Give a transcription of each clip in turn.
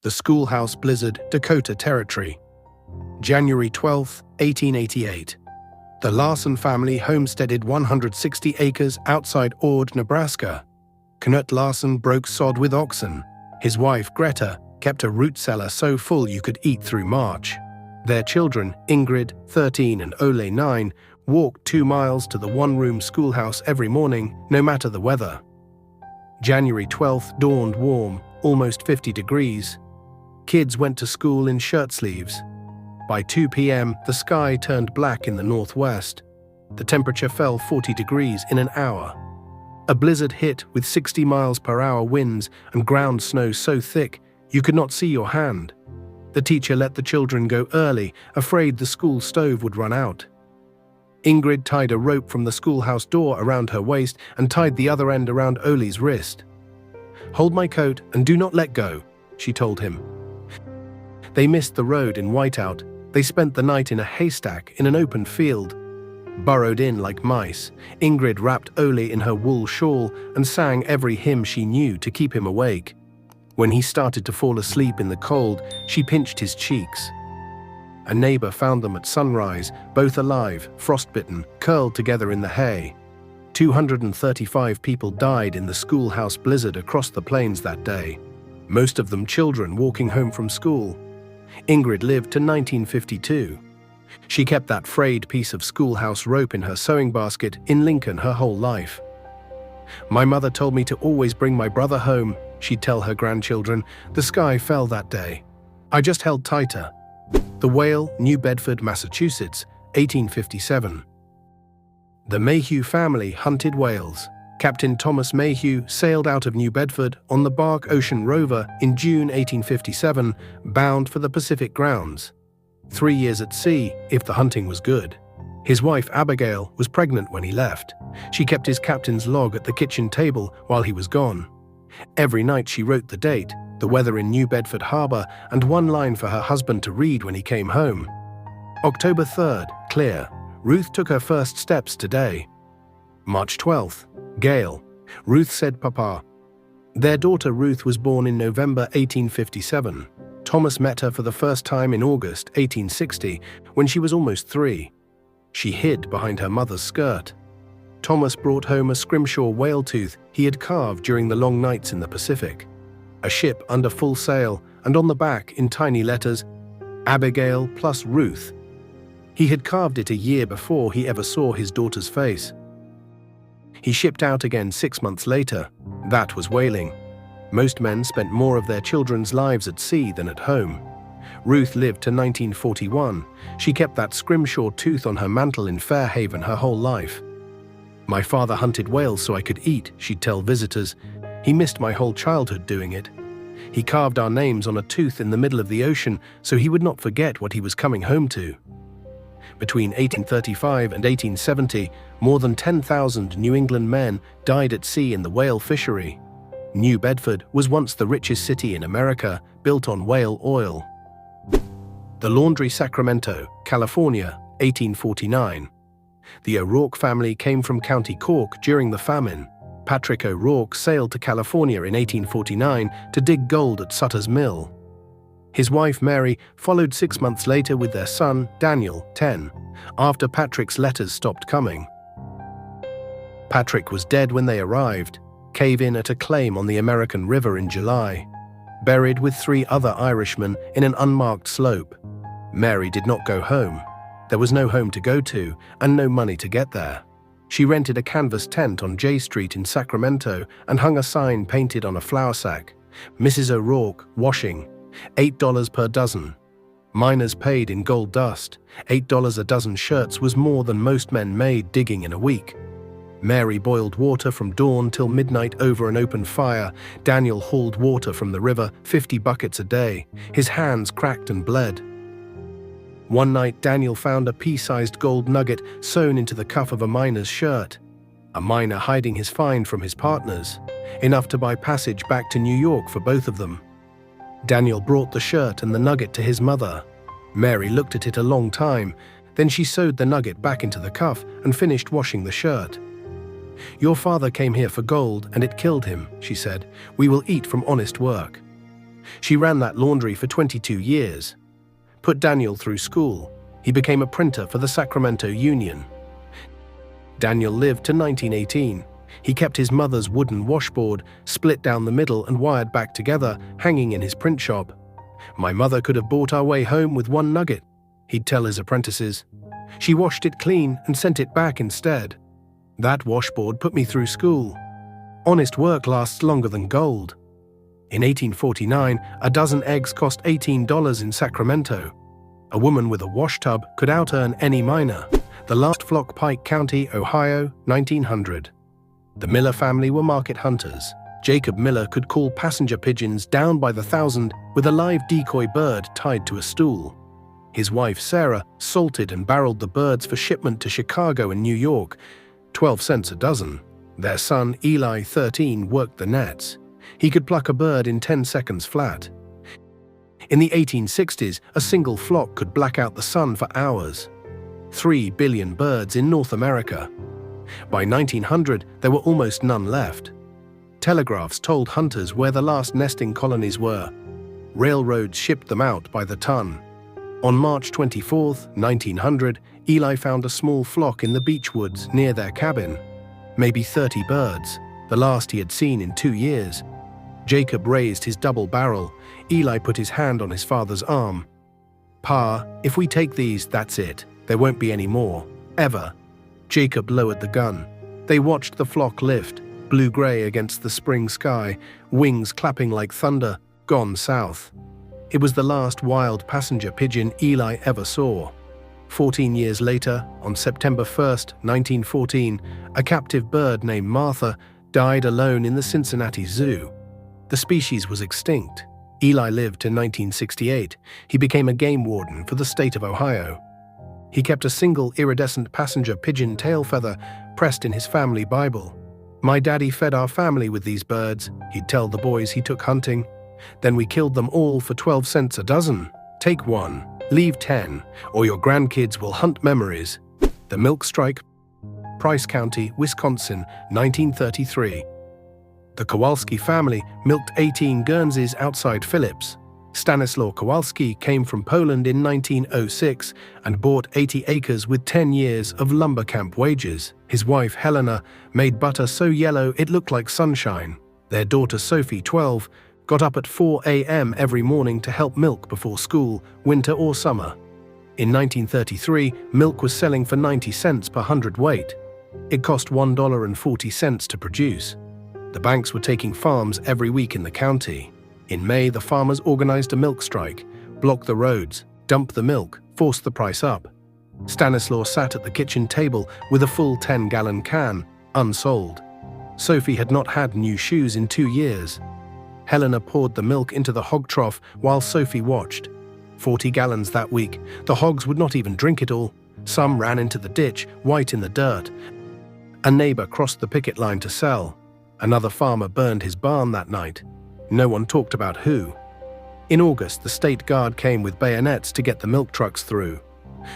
The Schoolhouse Blizzard, Dakota Territory. January 12, 1888. The Larson family homesteaded 160 acres outside Ord, Nebraska. Knut Larson broke sod with oxen. His wife, Greta, kept a root cellar so full you could eat through March. Their children, Ingrid, 13, and Ole, 9, walked 2 miles to the one-room schoolhouse every morning, no matter the weather. January 12th dawned warm, almost 50 degrees. Kids went to school in shirt sleeves. By 2 p.m., the sky turned black in the northwest. The temperature fell 40 degrees in an hour. A blizzard hit with 60 miles per hour winds and ground snow so thick you could not see your hand. The teacher let the children go early, afraid the school stove would run out. Ingrid tied a rope from the schoolhouse door around her waist and tied the other end around Ole's wrist. "Hold my coat and do not let go," she told him. They missed the road in whiteout. They spent the night in a haystack in an open field. Burrowed in like mice, Ingrid wrapped Ole in her wool shawl and sang every hymn she knew to keep him awake. When he started to fall asleep in the cold, she pinched his cheeks. A neighbor found them at sunrise, both alive, frostbitten, curled together in the hay. 235 people died in the schoolhouse blizzard across the plains that day, most of them children walking home from school. Ingrid lived to 1952. She kept that frayed piece of schoolhouse rope in her sewing basket in Lincoln her whole life. "My mother told me to always bring my brother home," she'd tell her grandchildren. "The sky fell that day. I just held tighter." The Whale, New Bedford, Massachusetts, 1857. The Mayhew family hunted whales. Captain Thomas Mayhew sailed out of New Bedford on the bark Ocean Rover in June 1857, bound for the Pacific grounds. 3 years at sea, if the hunting was good. His wife Abigail was pregnant when he left. She kept his captain's log at the kitchen table while he was gone. Every night she wrote the date, the weather in New Bedford Harbor, and one line for her husband to read when he came home. October 3rd, clear. Ruth took her first steps today. March 12th, gale. Ruth said papa. Their daughter Ruth was born in November 1857. Thomas met her for the first time in August 1860, when she was almost 3. She hid behind her mother's skirt. Thomas brought home a scrimshaw whale tooth he had carved during the long nights in the Pacific. A ship under full sail, and on the back, in tiny letters, Abigail plus Ruth. He had carved it a year before he ever saw his daughter's face. He shipped out again 6 months later. That was whaling. Most men spent more of their children's lives at sea than at home. Ruth lived to 1941. She kept that scrimshaw tooth on her mantle in Fairhaven her whole life. "My father hunted whales so I could eat," she'd tell visitors. "He missed my whole childhood doing it. He carved our names on a tooth in the middle of the ocean so he would not forget what he was coming home to." Between 1835 and 1870, more than 10,000 New England men died at sea in the whale fishery. New Bedford was once the richest city in America, built on whale oil. The Laundry, Sacramento, California, 1849. The O'Rourke family came from County Cork during the famine. Patrick O'Rourke sailed to California in 1849 to dig gold at Sutter's Mill. His wife Mary followed 6 months later with their son, Daniel, 10, after Patrick's letters stopped coming. Patrick was dead when they arrived, cave-in at a claim on the American River in July, buried with 3 other Irishmen in an unmarked slope. Mary did not go home. There was no home to go to and no money to get there. She rented a canvas tent on J Street in Sacramento and hung a sign painted on a flour sack, "Mrs. O'Rourke, washing, $8 per dozen." Miners paid in gold dust. $8 a dozen shirts was more than most men made digging in a week. Mary boiled water from dawn till midnight over an open fire. Daniel hauled water from the river, 50 buckets a day. His hands cracked and bled. One night, Daniel found a pea-sized gold nugget sewn into the cuff of a miner's shirt. A miner hiding his find from his partners, enough to buy passage back to New York for both of them. Daniel brought the shirt and the nugget to his mother. Mary looked at it a long time, then she sewed the nugget back into the cuff and finished washing the shirt. "Your father came here for gold and it killed him," she said. "We will eat from honest work." She ran that laundry for 22 years. Put Daniel through school. He became a printer for the Sacramento Union. Daniel lived to 1918. He kept his mother's wooden washboard, split down the middle and wired back together, hanging in his print shop. "My mother could have bought our way home with one nugget," he'd tell his apprentices. "She washed it clean and sent it back instead. That washboard put me through school. Honest work lasts longer than gold." In 1849, a dozen eggs cost $18 in Sacramento. A woman with a wash tub could out-earn any miner. The last flock, Pike County, Ohio, 1900. The Miller family were market hunters. Jacob Miller could call passenger pigeons down by the thousand with a live decoy bird tied to a stool. His wife Sarah salted and barreled the birds for shipment to Chicago and New York, 12 cents a dozen. Their son Eli, 13, worked the nets. He could pluck a bird in 10 seconds flat. In the 1860s, a single flock could black out the sun for hours. 3 billion birds in North America. By 1900, there were almost none left. Telegraphs told hunters where the last nesting colonies were. Railroads shipped them out by the ton. On March 24, 1900, Eli found a small flock in the beech woods near their cabin. Maybe 30 birds, the last he had seen in 2 years. Jacob raised his double barrel. Eli put his hand on his father's arm. "Pa, if we take these, that's it. There won't be any more. Ever." Jacob lowered the gun. They watched the flock lift, blue-gray against the spring sky, wings clapping like thunder, gone south. It was the last wild passenger pigeon Eli ever saw. 14 years later, on September 1, 1914, a captive bird named Martha died alone in the Cincinnati Zoo. The species was extinct. Eli lived to 1968. He became a game warden for the state of Ohio. He kept a single iridescent passenger pigeon tail feather pressed in his family Bible. "My daddy fed our family with these birds," he'd tell the boys he took hunting. "Then we killed them all for 12 cents a dozen. Take one, leave 10, or your grandkids will hunt memories." The Milk Strike, Price County, Wisconsin, 1933. The Kowalski family milked 18 Guernseys outside Phillips. Stanislaw Kowalski came from Poland in 1906 and bought 80 acres with 10 years of lumber camp wages. His wife Helena made butter so yellow it looked like sunshine. Their daughter Sophie, 12, got up at 4 a.m. every morning to help milk before school, winter or summer. In 1933, milk was selling for 90 cents per hundredweight. It cost $1.40 to produce. The banks were taking farms every week in the county. In May, the farmers organized a milk strike, blocked the roads, dumped the milk, forced the price up. Stanislaw sat at the kitchen table with a full 10-gallon can, unsold. Sophie had not had new shoes in 2 years. Helena poured the milk into the hog trough while Sophie watched. 40 gallons that week. The hogs would not even drink it all. Some ran into the ditch, white in the dirt. A neighbor crossed the picket line to sell. Another farmer burned his barn that night. No one talked about who. In August, the state guard came with bayonets to get the milk trucks through.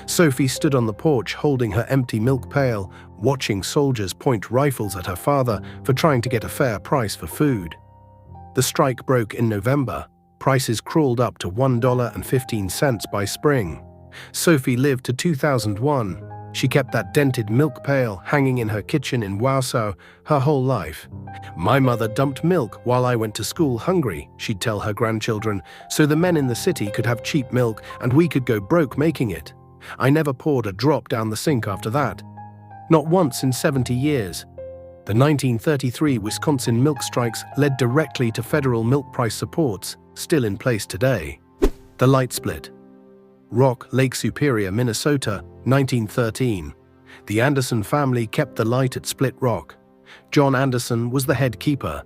Sophie stood on the porch holding her empty milk pail, watching soldiers point rifles at her father for trying to get a fair price for food. The strike broke in November. Prices crawled up to $1.15 by spring. Sophie lived to 2001. She kept that dented milk pail hanging in her kitchen in Warsaw her whole life. "My mother dumped milk while I went to school hungry," she'd tell her grandchildren, "so the men in the city could have cheap milk and we could go broke making it. I never poured a drop down the sink after that. Not once in 70 years." The 1933 Wisconsin milk strikes led directly to federal milk price supports, still in place today. The light split. Rock, Lake Superior, Minnesota, 1913. The Anderson family kept the light at Split Rock. John Anderson was the head keeper.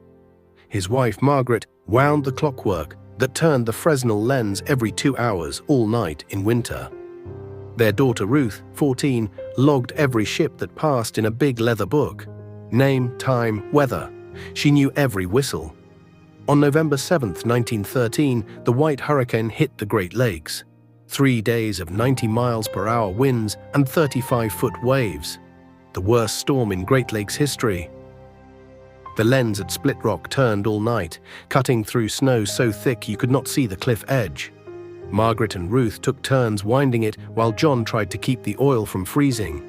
His wife Margaret wound the clockwork that turned the Fresnel lens every 2 hours all night in winter. Their daughter Ruth, 14, logged every ship that passed in a big leather book. Name, time, weather. She knew every whistle. On November 7, 1913, the White Hurricane hit the Great Lakes. 3 days of 90 miles per hour winds and 35-foot waves. The worst storm in Great Lakes history. The lens at Split Rock turned all night, cutting through snow so thick you could not see the cliff edge. Margaret and Ruth took turns winding it while John tried to keep the oil from freezing.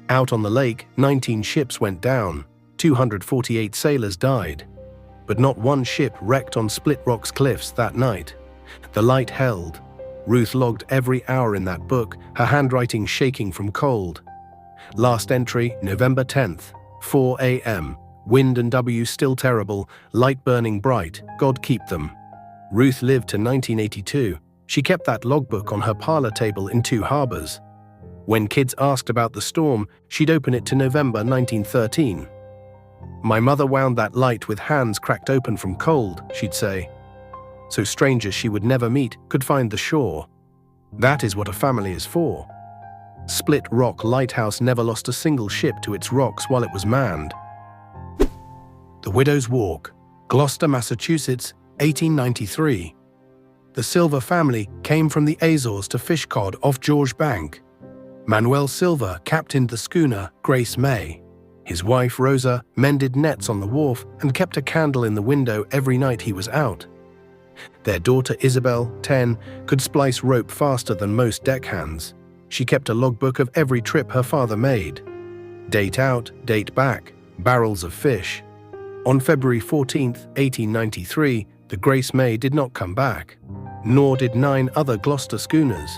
Out on the lake, 19 ships went down, 248 sailors died. But not one ship wrecked on Split Rock's cliffs that night. The light held. Ruth logged every hour in that book, her handwriting shaking from cold. Last entry, November 10th, 4 a.m. Wind and W still terrible, light burning bright, God keep them. Ruth lived to 1982. She kept that logbook on her parlor table in Two Harbors. When kids asked about the storm, she'd open it to November 1913. My mother wound that light with hands cracked open from cold, she'd say. So strangers she would never meet could find the shore. That is what a family is for. Split Rock Lighthouse never lost a single ship to its rocks while it was manned. The Widow's Walk, Gloucester, Massachusetts, 1893. The Silver family came from the Azores to fish cod off George Bank. Manuel Silver captained the schooner Grace May. His wife, Rosa, mended nets on the wharf and kept a candle in the window every night he was out. Their daughter Isabel, 10, could splice rope faster than most deckhands. She kept a logbook of every trip her father made. Date out, date back, barrels of fish. On February 14, 1893, the Grace May did not come back, nor did 9 other Gloucester schooners.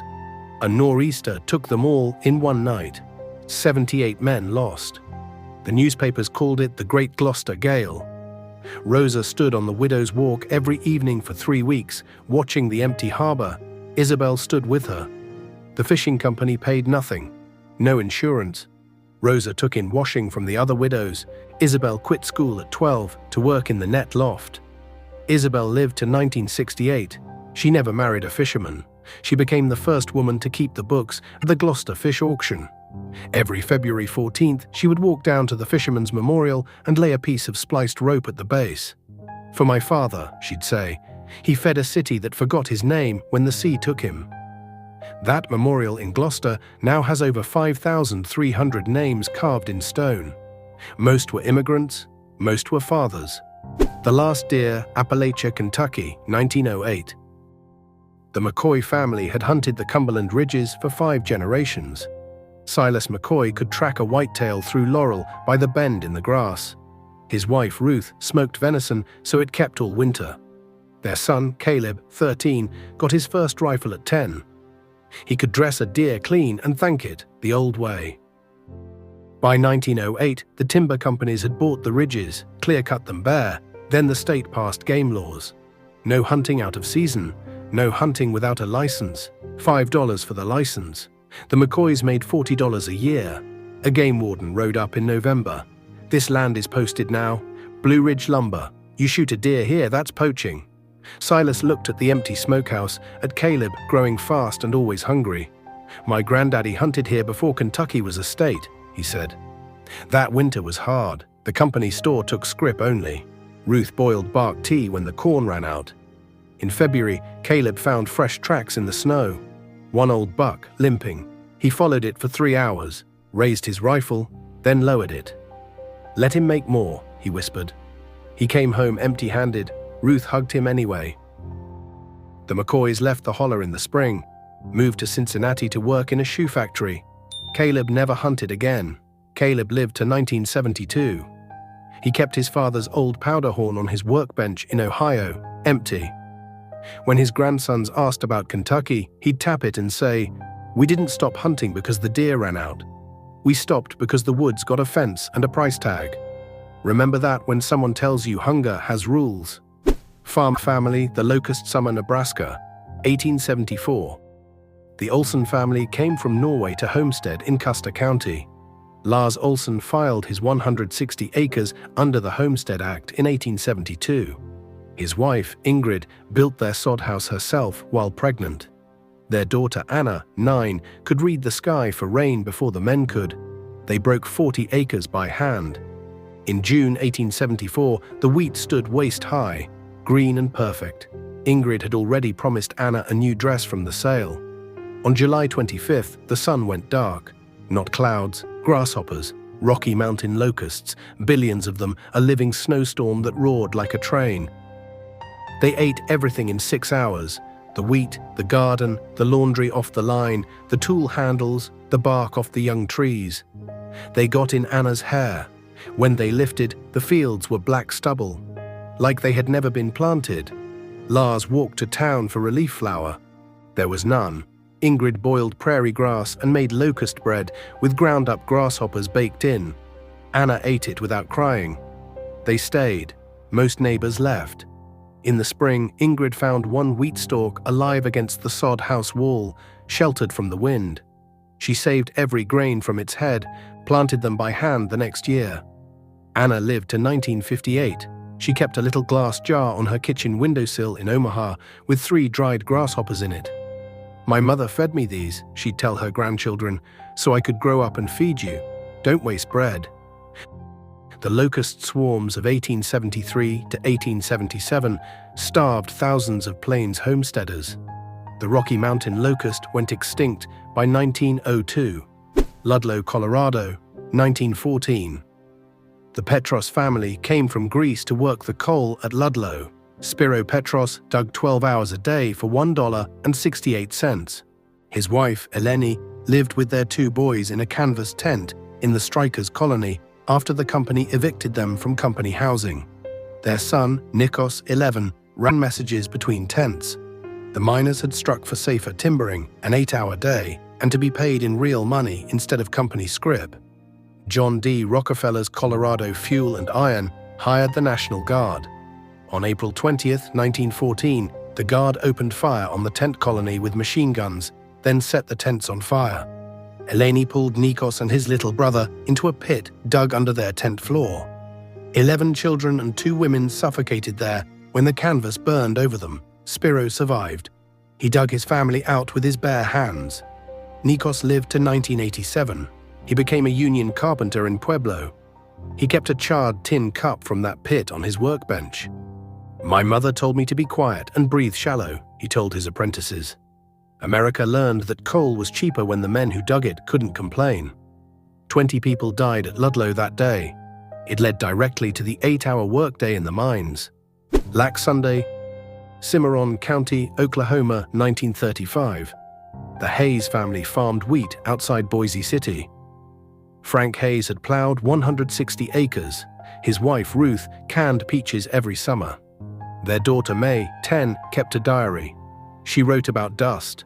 A nor'easter took them all in one night. 78 men lost. The newspapers called it the Great Gloucester Gale. Rosa stood on the Widow's Walk every evening for 3 weeks, watching the empty harbor. Isabel stood with her. The fishing company paid nothing, no insurance. Rosa took in washing from the other widows. Isabel quit school at 12 to work in the net loft. Isabel lived to 1968. She never married a fisherman. She became the first woman to keep the books at the Gloucester Fish Auction. Every February 14th, she would walk down to the Fisherman's Memorial and lay a piece of spliced rope at the base. For my father, she'd say, he fed a city that forgot his name when the sea took him. That memorial in Gloucester now has over 5,300 names carved in stone. Most were immigrants, most were fathers. The Last Deer, Appalachia, Kentucky, 1908. The McCoy family had hunted the Cumberland Ridges for 5 generations. Silas McCoy could track a whitetail through Laurel by the bend in the grass. His wife, Ruth, smoked venison, so it kept all winter. Their son, Caleb, 13, got his first rifle at 10. He could dress a deer clean and thank it the old way. By 1908, the timber companies had bought the ridges, clear-cut them bare. Then the state passed game laws. No hunting out of season, no hunting without a license, $5 for the license. The McCoys made $40 a year. A game warden rode up in November. This land is posted now. Blue Ridge Lumber. You shoot a deer here, that's poaching. Silas looked at the empty smokehouse, at Caleb growing fast and always hungry. My granddaddy hunted here before Kentucky was a state, he said. That winter was hard. The company store took scrip only. Ruth boiled bark tea when the corn ran out. In February, Caleb found fresh tracks in the snow. One old buck, limping. He followed it for 3 hours, raised his rifle, then lowered it. Let him make more, he whispered. He came home empty-handed. Ruth hugged him anyway. The McCoys left the holler in the spring, moved to Cincinnati to work in a shoe factory. Caleb never hunted again. Caleb lived to 1972. He kept his father's old powder horn on his workbench in Ohio, empty. When his grandsons asked about Kentucky, he'd tap it and say, "We didn't stop hunting because the deer ran out. We stopped because the woods got a fence and a price tag." Remember that when someone tells you hunger has rules. Farm family, the Locust Summer, Nebraska, 1874. The Olson family came from Norway to homestead in Custer County. Lars Olson filed his 160 acres under the Homestead Act in 1872. His wife, Ingrid, built their sod house herself while pregnant. Their daughter, Anna, 9, could read the sky for rain before the men could. They broke 40 acres by hand. In June 1874, the wheat stood waist-high, green and perfect. Ingrid had already promised Anna a new dress from the sale. On July 25th, the sun went dark. Not clouds, grasshoppers, Rocky Mountain locusts, billions of them, a living snowstorm that roared like a train. They ate everything in 6 hours: the wheat, the garden, the laundry off the line, the tool handles, the bark off the young trees. They got in Anna's hair. When they lifted, the fields were black stubble, like they had never been planted. Lars walked to town for relief flour. There was none. Ingrid boiled prairie grass and made locust bread with ground-up grasshoppers baked in. Anna ate it without crying. They stayed. Most neighbors left. In the spring, Ingrid found one wheat stalk alive against the sod house wall, sheltered from the wind. She saved every grain from its head, planted them by hand the next year. Anna lived to 1958. She kept a little glass jar on her kitchen windowsill in Omaha with 3 dried grasshoppers in it. "My mother fed me these," she'd tell her grandchildren, "so I could grow up and feed you. Don't waste bread." The locust swarms of 1873 to 1877 starved thousands of Plains homesteaders. The Rocky Mountain locust went extinct by 1902. Ludlow, Colorado, 1914. The Petros family came from Greece to work the coal at Ludlow. Spiro Petros dug 12 hours a day for $1.68. His wife, Eleni, lived with their 2 boys in a canvas tent in the strikers' colony after the company evicted them from company housing. Their son, Nikos, 11, ran messages between tents. The miners had struck for safer timbering, an 8-hour day, and to be paid in real money instead of company scrip. John D. Rockefeller's Colorado Fuel and Iron hired the National Guard. On April 20th, 1914, the Guard opened fire on the tent colony with machine guns, then set the tents on fire. Eleni pulled Nikos and his little brother into a pit dug under their tent floor. 11 children and 2 women suffocated there when the canvas burned over them. Spiro survived. He dug his family out with his bare hands. Nikos lived to 1987. He became a union carpenter in Pueblo. He kept a charred tin cup from that pit on his workbench. "My mother told me to be quiet and breathe shallow," he told his apprentices. America learned that coal was cheaper when the men who dug it couldn't complain. 20 people died at Ludlow that day. It led directly to the 8-hour workday in the mines. Lac Sunday, Cimarron County, Oklahoma, 1935. The Hayes family farmed wheat outside Boise City. Frank Hayes had plowed 160 acres. His wife, Ruth, canned peaches every summer. Their daughter, May, 10, kept a diary. She wrote about dust.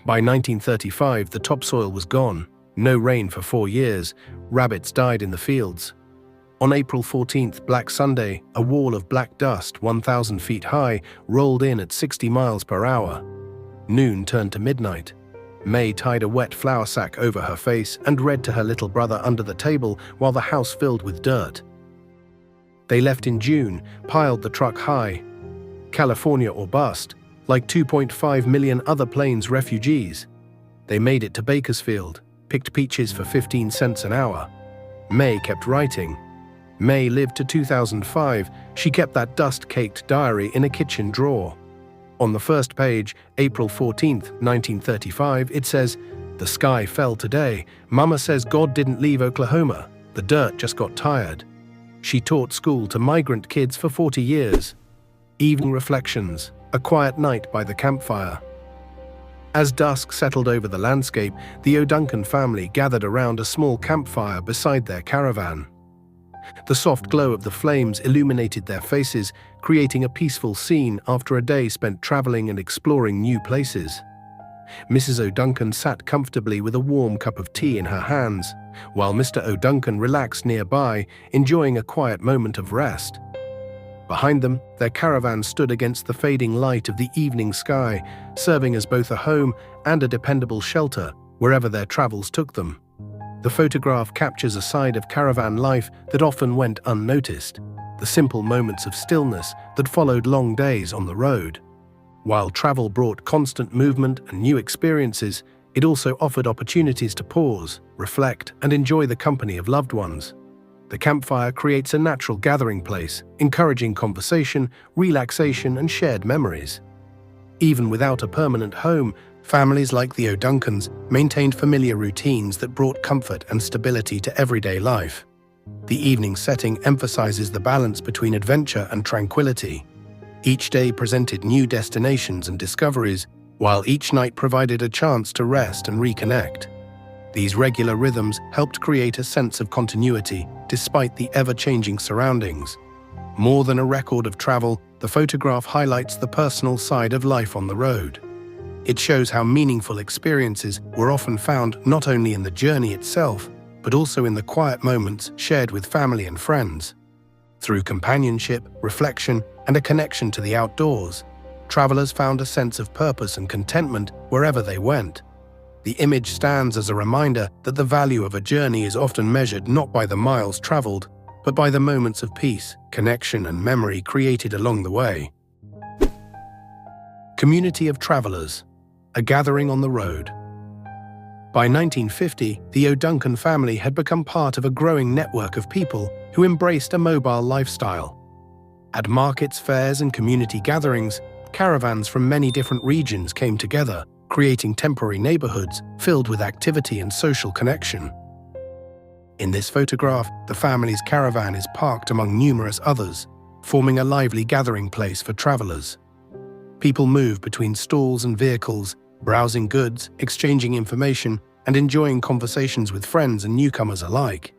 By 1935, the topsoil was gone. No rain for 4 years. Rabbits died in the fields. On April 14th, Black Sunday, a wall of black dust 1,000 feet high rolled in at 60 miles per hour. Noon turned to midnight. May tied a wet flour sack over her face and read to her little brother under the table while the house filled with dirt. They left in June, piled the truck high. California or bust, like 2.5 million other Plains refugees. They made it to Bakersfield, picked peaches for 15 cents an hour. May kept writing. May lived to 2005. She kept that dust-caked diary in a kitchen drawer. On the first page, April 14th, 1935, it says, "The sky fell today. Mama says God didn't leave Oklahoma. The dirt just got tired." She taught school to migrant kids for 40 years. Evening reflections, a quiet night by the campfire. As dusk settled over the landscape, the O'Duncan family gathered around a small campfire beside their caravan. The soft glow of the flames illuminated their faces, creating a peaceful scene after a day spent traveling and exploring new places. Mrs. O'Duncan sat comfortably with a warm cup of tea in her hands, while Mr. O'Duncan relaxed nearby, enjoying a quiet moment of rest. Behind them, their caravan stood against the fading light of the evening sky, serving as both a home and a dependable shelter wherever their travels took them. The photograph captures a side of caravan life that often went unnoticed, the simple moments of stillness that followed long days on the road. While travel brought constant movement and new experiences, it also offered opportunities to pause, reflect, and enjoy the company of loved ones. The campfire creates a natural gathering place, encouraging conversation, relaxation, and shared memories. Even without a permanent home, Families like the O'Duncans maintained familiar routines that brought comfort and stability to everyday life. The evening setting emphasizes the balance between adventure and tranquility. Each day presented new destinations and discoveries, while each night provided a chance to rest and reconnect. These regular rhythms helped create a sense of continuity despite the ever-changing surroundings. More than a record of travel, the photograph highlights the personal side of life on the road. It shows how meaningful experiences were often found not only in the journey itself, but also in the quiet moments shared with family and friends. Through companionship, reflection, and a connection to the outdoors, travelers found a sense of purpose and contentment wherever they went. The image stands as a reminder that the value of a journey is often measured not by the miles traveled, but by the moments of peace, connection, and memory created along the way. Community of travelers, a gathering on the road. By 1950, the O'Duncan family had become part of a growing network of people who embraced a mobile lifestyle. At markets, fairs, and community gatherings, caravans from many different regions came together, creating temporary neighborhoods filled with activity and social connection. In this photograph, the family's caravan is parked among numerous others, forming a lively gathering place for travelers. People move between stalls and vehicles, browsing goods, exchanging information, and enjoying conversations with friends and newcomers alike.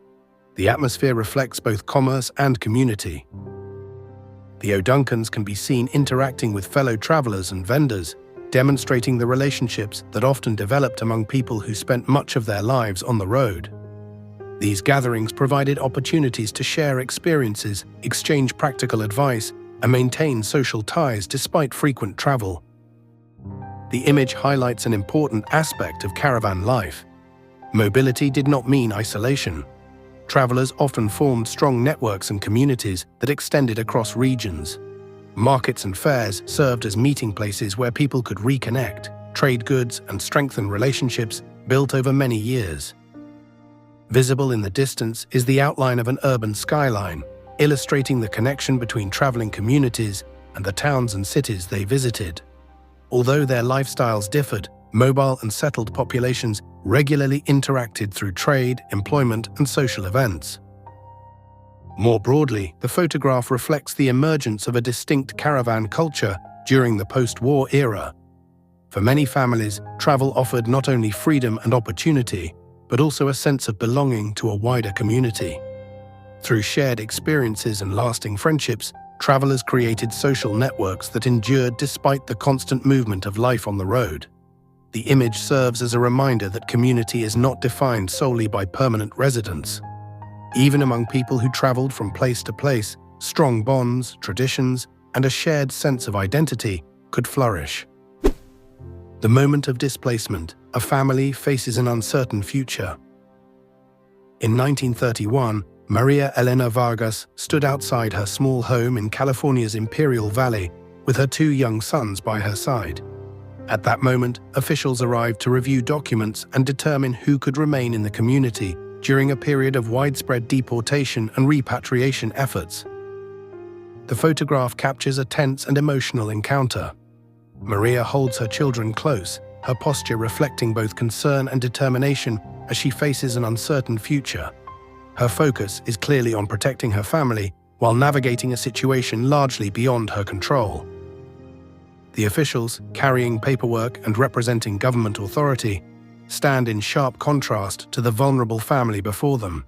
The atmosphere reflects both commerce and community. The O'Duncans can be seen interacting with fellow travelers and vendors, demonstrating the relationships that often developed among people who spent much of their lives on the road. These gatherings provided opportunities to share experiences, exchange practical advice, and maintain social ties despite frequent travel. The image highlights an important aspect of caravan life. Mobility did not mean isolation. Travelers often formed strong networks and communities that extended across regions. Markets and fairs served as meeting places where people could reconnect, trade goods, and strengthen relationships built over many years. Visible in the distance is the outline of an urban skyline, illustrating the connection between traveling communities and the towns and cities they visited. Although their lifestyles differed, mobile and settled populations regularly interacted through trade, employment, and social events. More broadly, the photograph reflects the emergence of a distinct caravan culture during the post-war era. For many families, travel offered not only freedom and opportunity, but also a sense of belonging to a wider community. Through shared experiences and lasting friendships, travelers created social networks that endured despite the constant movement of life on the road. The image serves as a reminder that community is not defined solely by permanent residence. Even among people who traveled from place to place, strong bonds, traditions, and a shared sense of identity could flourish. The moment of displacement, a family faces an uncertain future. In 1931, Maria Elena Vargas stood outside her small home in California's Imperial Valley with her two young sons by her side. At that moment, officials arrived to review documents and determine who could remain in the community during a period of widespread deportation and repatriation efforts. The photograph captures a tense and emotional encounter. Maria holds her children close, her posture reflecting both concern and determination as she faces an uncertain future. Her focus is clearly on protecting her family while navigating a situation largely beyond her control. The officials, carrying paperwork and representing government authority, stand in sharp contrast to the vulnerable family before them.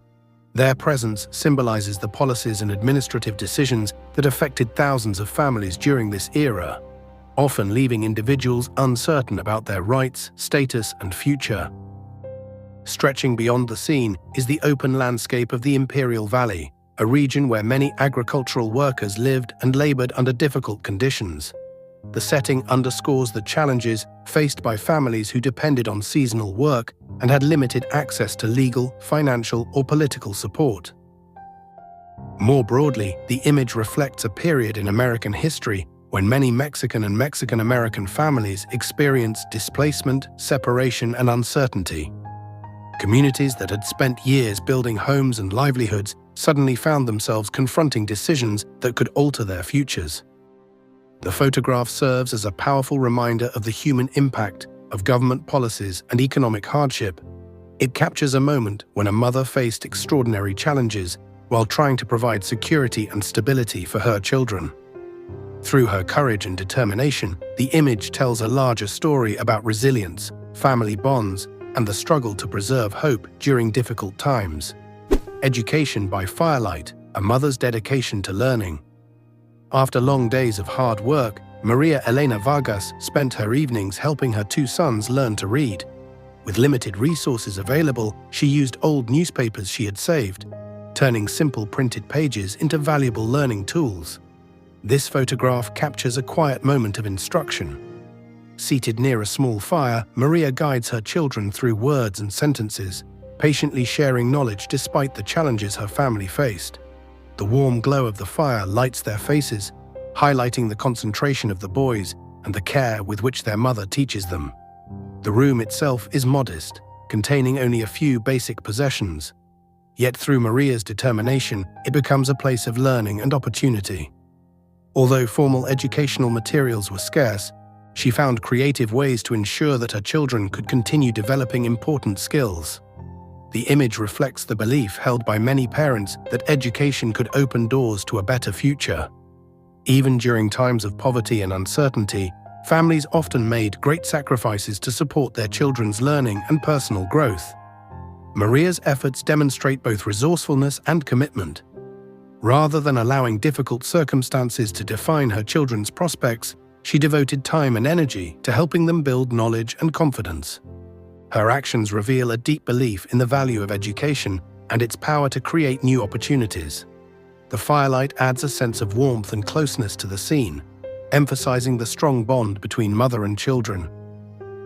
Their presence symbolizes the policies and administrative decisions that affected thousands of families during this era, often leaving individuals uncertain about their rights, status, and future. Stretching beyond the scene is the open landscape of the Imperial Valley, a region where many agricultural workers lived and labored under difficult conditions. The setting underscores the challenges faced by families who depended on seasonal work and had limited access to legal, financial, or political support. More broadly, the image reflects a period in American history when many Mexican and Mexican-American families experienced displacement, separation, and uncertainty. Communities that had spent years building homes and livelihoods suddenly found themselves confronting decisions that could alter their futures. The photograph serves as a powerful reminder of the human impact of government policies and economic hardship, it captures a moment when a mother faced extraordinary challenges while trying to provide security and stability for her children. Through her courage and determination, the image tells a larger story about resilience, family bonds, and the struggle to preserve hope during difficult times. Education by firelight, a mother's dedication to learning. After long days of hard work, Maria Elena Vargas spent her evenings helping her two sons learn to read. With limited resources available, she used old newspapers she had saved, turning simple printed pages into valuable learning tools. This photograph captures a quiet moment of instruction. Seated near a small fire, Maria guides her children through words and sentences, patiently sharing knowledge despite the challenges her family faced. The warm glow of the fire lights their faces, highlighting the concentration of the boys and the care with which their mother teaches them. The room itself is modest, containing only a few basic possessions. Yet through Maria's determination, it becomes a place of learning and opportunity. Although formal educational materials were scarce, she found creative ways to ensure that her children could continue developing important skills. The image reflects the belief held by many parents that education could open doors to a better future. Even during times of poverty and uncertainty, families often made great sacrifices to support their children's learning and personal growth. Maria's efforts demonstrate both resourcefulness and commitment. Rather than allowing difficult circumstances to define her children's prospects, she devoted time and energy to helping them build knowledge and confidence. Her actions reveal a deep belief in the value of education and its power to create new opportunities. The firelight adds a sense of warmth and closeness to the scene, emphasizing the strong bond between mother and children.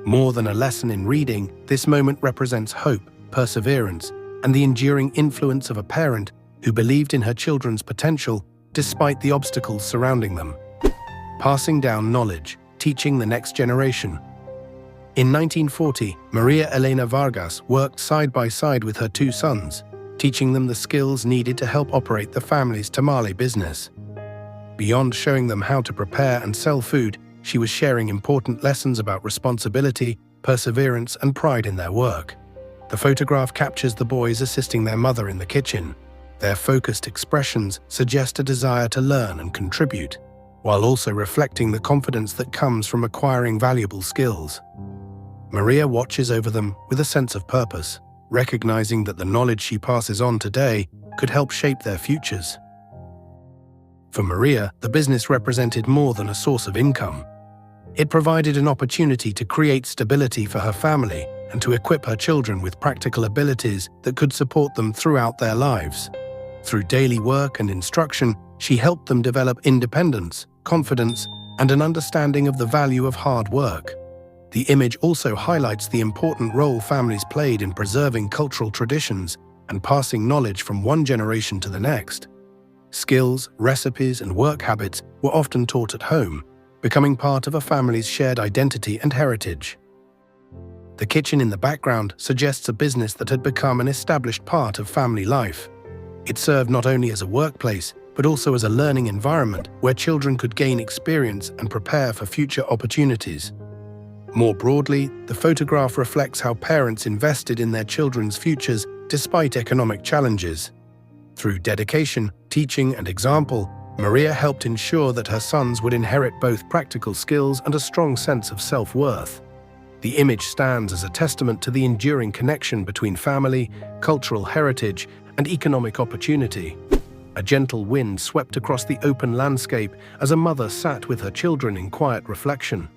More than a lesson in reading, this moment represents hope, perseverance, and the enduring influence of a parent who believed in her children's potential despite the obstacles surrounding them. Passing down knowledge, teaching the next generation. In 1940, Maria Elena Vargas worked side by side with her two sons, teaching them the skills needed to help operate the family's tamale business. Beyond showing them how to prepare and sell food, she was sharing important lessons about responsibility, perseverance, and pride in their work. The photograph captures the boys assisting their mother in the kitchen. Their focused expressions suggest a desire to learn and contribute, while also reflecting the confidence that comes from acquiring valuable skills. Maria watches over them with a sense of purpose, recognizing that the knowledge she passes on today could help shape their futures. For Maria, the business represented more than a source of income. It provided an opportunity to create stability for her family and to equip her children with practical abilities that could support them throughout their lives. Through daily work and instruction, she helped them develop independence, confidence, and an understanding of the value of hard work. The image also highlights the important role families played in preserving cultural traditions and passing knowledge from one generation to the next. Skills, recipes, and work habits were often taught at home, becoming part of a family's shared identity and heritage. The kitchen in the background suggests a business that had become an established part of family life. It served not only as a workplace, but also as a learning environment where children could gain experience and prepare for future opportunities. More broadly, the photograph reflects how parents invested in their children's futures despite economic challenges. Through dedication, teaching, and example, Maria helped ensure that her sons would inherit both practical skills and a strong sense of self-worth. The image stands as a testament to the enduring connection between family, cultural heritage, and economic opportunity. A gentle wind swept across the open landscape as a mother sat with her children in quiet reflection.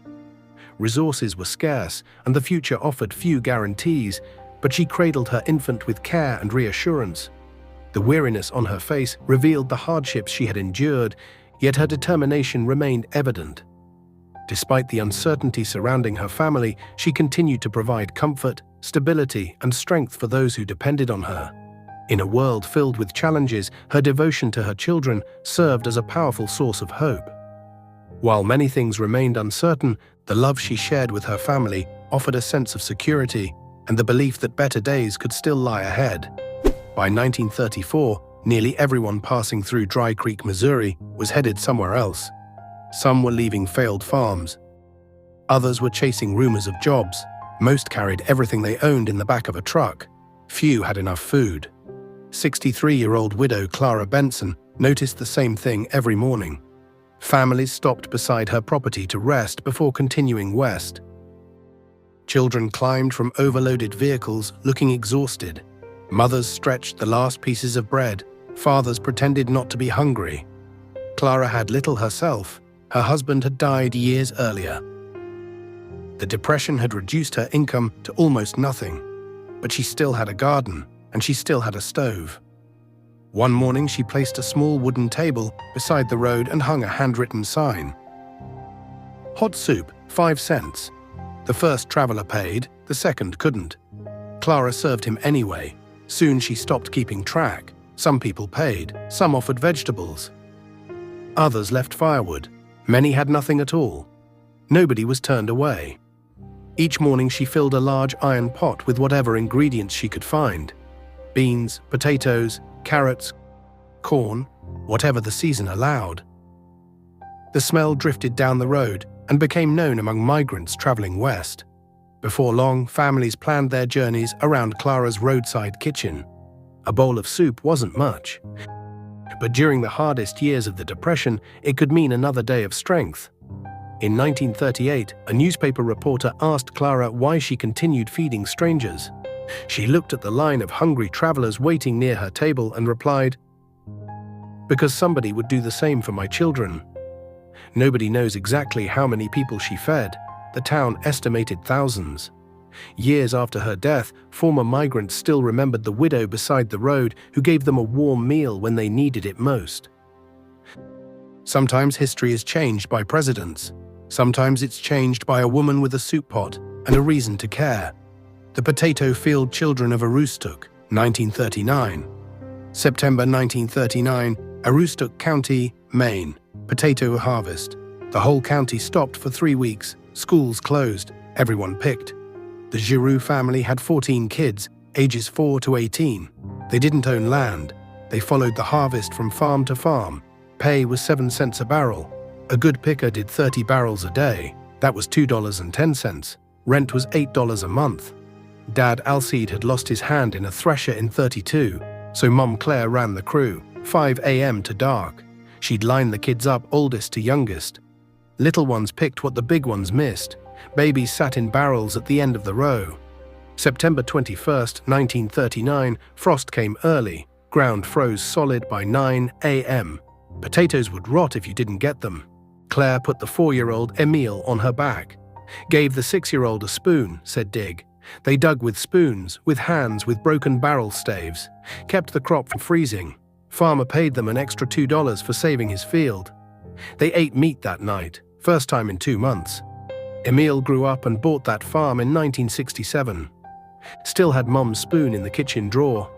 Resources were scarce, and the future offered few guarantees, but she cradled her infant with care and reassurance. The weariness on her face revealed the hardships she had endured, yet her determination remained evident. Despite the uncertainty surrounding her family, she continued to provide comfort, stability, and strength for those who depended on her. In a world filled with challenges, her devotion to her children served as a powerful source of hope. While many things remained uncertain, the love she shared with her family offered a sense of security and the belief that better days could still lie ahead. By 1934, nearly everyone passing through Dry Creek, Missouri, was headed somewhere else. Some were leaving failed farms. Others were chasing rumors of jobs. Most carried everything they owned in the back of a truck. Few had enough food. 63-year-old widow Clara Benson noticed the same thing every morning. Families stopped beside her property to rest before continuing west. Children climbed from overloaded vehicles looking exhausted. Mothers stretched the last pieces of bread. Fathers pretended not to be hungry. Clara had little herself. Her husband had died years earlier. The depression had reduced her income to almost nothing, but she still had a garden and she still had a stove. One morning she placed a small wooden table beside the road and hung a handwritten sign. Hot soup, 5 cents. The first traveler paid, the second couldn't. Clara served him anyway. Soon she stopped keeping track. Some people paid, some offered vegetables. Others left firewood. Many had nothing at all. Nobody was turned away. Each morning she filled a large iron pot with whatever ingredients she could find. Beans, potatoes, carrots, corn, whatever the season allowed. The smell drifted down the road and became known among migrants traveling west. Before long, families planned their journeys around Clara's roadside kitchen. A bowl of soup wasn't much, but during the hardest years of the Depression, it could mean another day of strength. In 1938, a newspaper reporter asked Clara why she continued feeding strangers. She looked at the line of hungry travelers waiting near her table and replied, "Because somebody would do the same for my children." Nobody knows exactly how many people she fed. The town estimated thousands. Years after her death, former migrants still remembered the widow beside the road who gave them a warm meal when they needed it most. Sometimes history is changed by presidents. Sometimes it's changed by a woman with a soup pot and a reason to care. The potato field children of Aroostook, 1939. September 1939, Aroostook County, Maine. Potato harvest. The whole county stopped for 3 weeks. Schools closed. Everyone picked. The Giroux family had 14 kids, ages 4 to 18. They didn't own land. They followed the harvest from farm to farm. Pay was 7 cents a barrel. A good picker did 30 barrels a day. That was $2.10. Rent was $8 a month. Dad Alcide had lost his hand in a thresher in '32, so Mom Claire ran the crew, 5 a.m. to dark. She'd line the kids up oldest to youngest. Little ones picked what the big ones missed. Babies sat in barrels at the end of the row. September 21st, 1939, frost came early. Ground froze solid by 9 a.m. Potatoes would rot if you didn't get them. Claire put the 4-year-old Emile on her back. Gave the 6-year-old a spoon, said Dig. They dug with spoons, with hands with broken barrel staves. Kept the crop from freezing. Farmer paid them an extra $2 for saving his field. They ate meat that night, first time in 2 months. Emile grew up and bought that farm in 1967. Still had Mom's spoon in the kitchen drawer.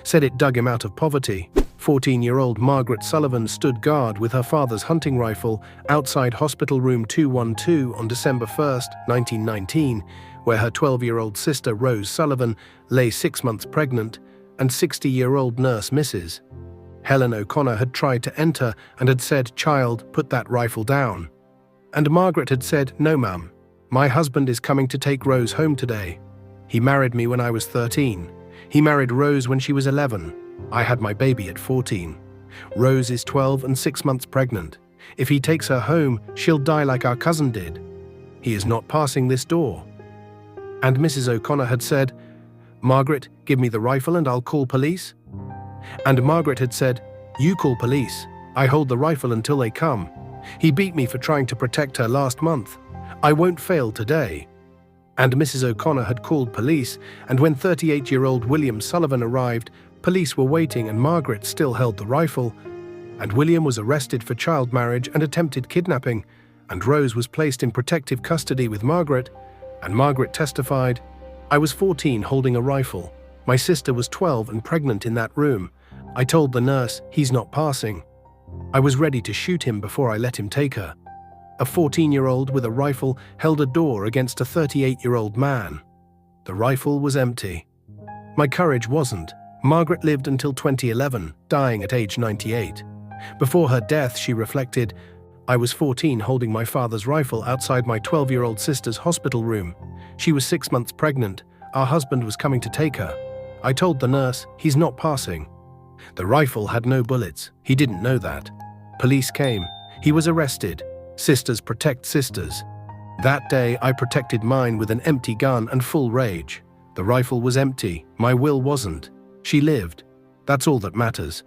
Said it dug him out of poverty. 14-year-old Margaret Sullivan stood guard with her father's hunting rifle outside Hospital Room 212 on December 1st, 1919, where her 12-year-old sister Rose Sullivan lay 6 months pregnant, and 60-year-old nurse Mrs. Helen O'Connor had tried to enter and had said, "Child, put that rifle down." And Margaret had said, "No, ma'am. My husband is coming to take Rose home today. He married me when I was 13. He married Rose when she was 11. I had my baby at 14. Rose is 12 and 6 months pregnant. If he takes her home, she'll die like our cousin did. He is not passing this door." And Mrs. O'Connor had said, "Margaret, give me the rifle and I'll call police." And Margaret had said, "You call police. I hold the rifle until they come. He beat me for trying to protect her last month. I won't fail today." And Mrs. O'Connor had called police, and when 38-year-old William Sullivan arrived, police were waiting and Margaret still held the rifle, and William was arrested for child marriage and attempted kidnapping, and Rose was placed in protective custody with Margaret, and Margaret testified, "I was 14 holding a rifle. My sister was 12 and pregnant in that room. I told the nurse, he's not passing. I was ready to shoot him before I let him take her." A 14-year-old with a rifle held a door against a 38-year-old man. The rifle was empty. My courage wasn't. Margaret lived until 2011, dying at age 98. Before her death, she reflected, I was 14 holding my father's rifle outside my 12-year-old sister's hospital room. She was 6 months pregnant. Our husband was coming to take her. I told the nurse, he's not passing. The rifle had no bullets. He didn't know that. Police came. He was arrested. Sisters protect sisters. That day, I protected mine with an empty gun and full rage. The rifle was empty. My will wasn't. She lived. That's all that matters.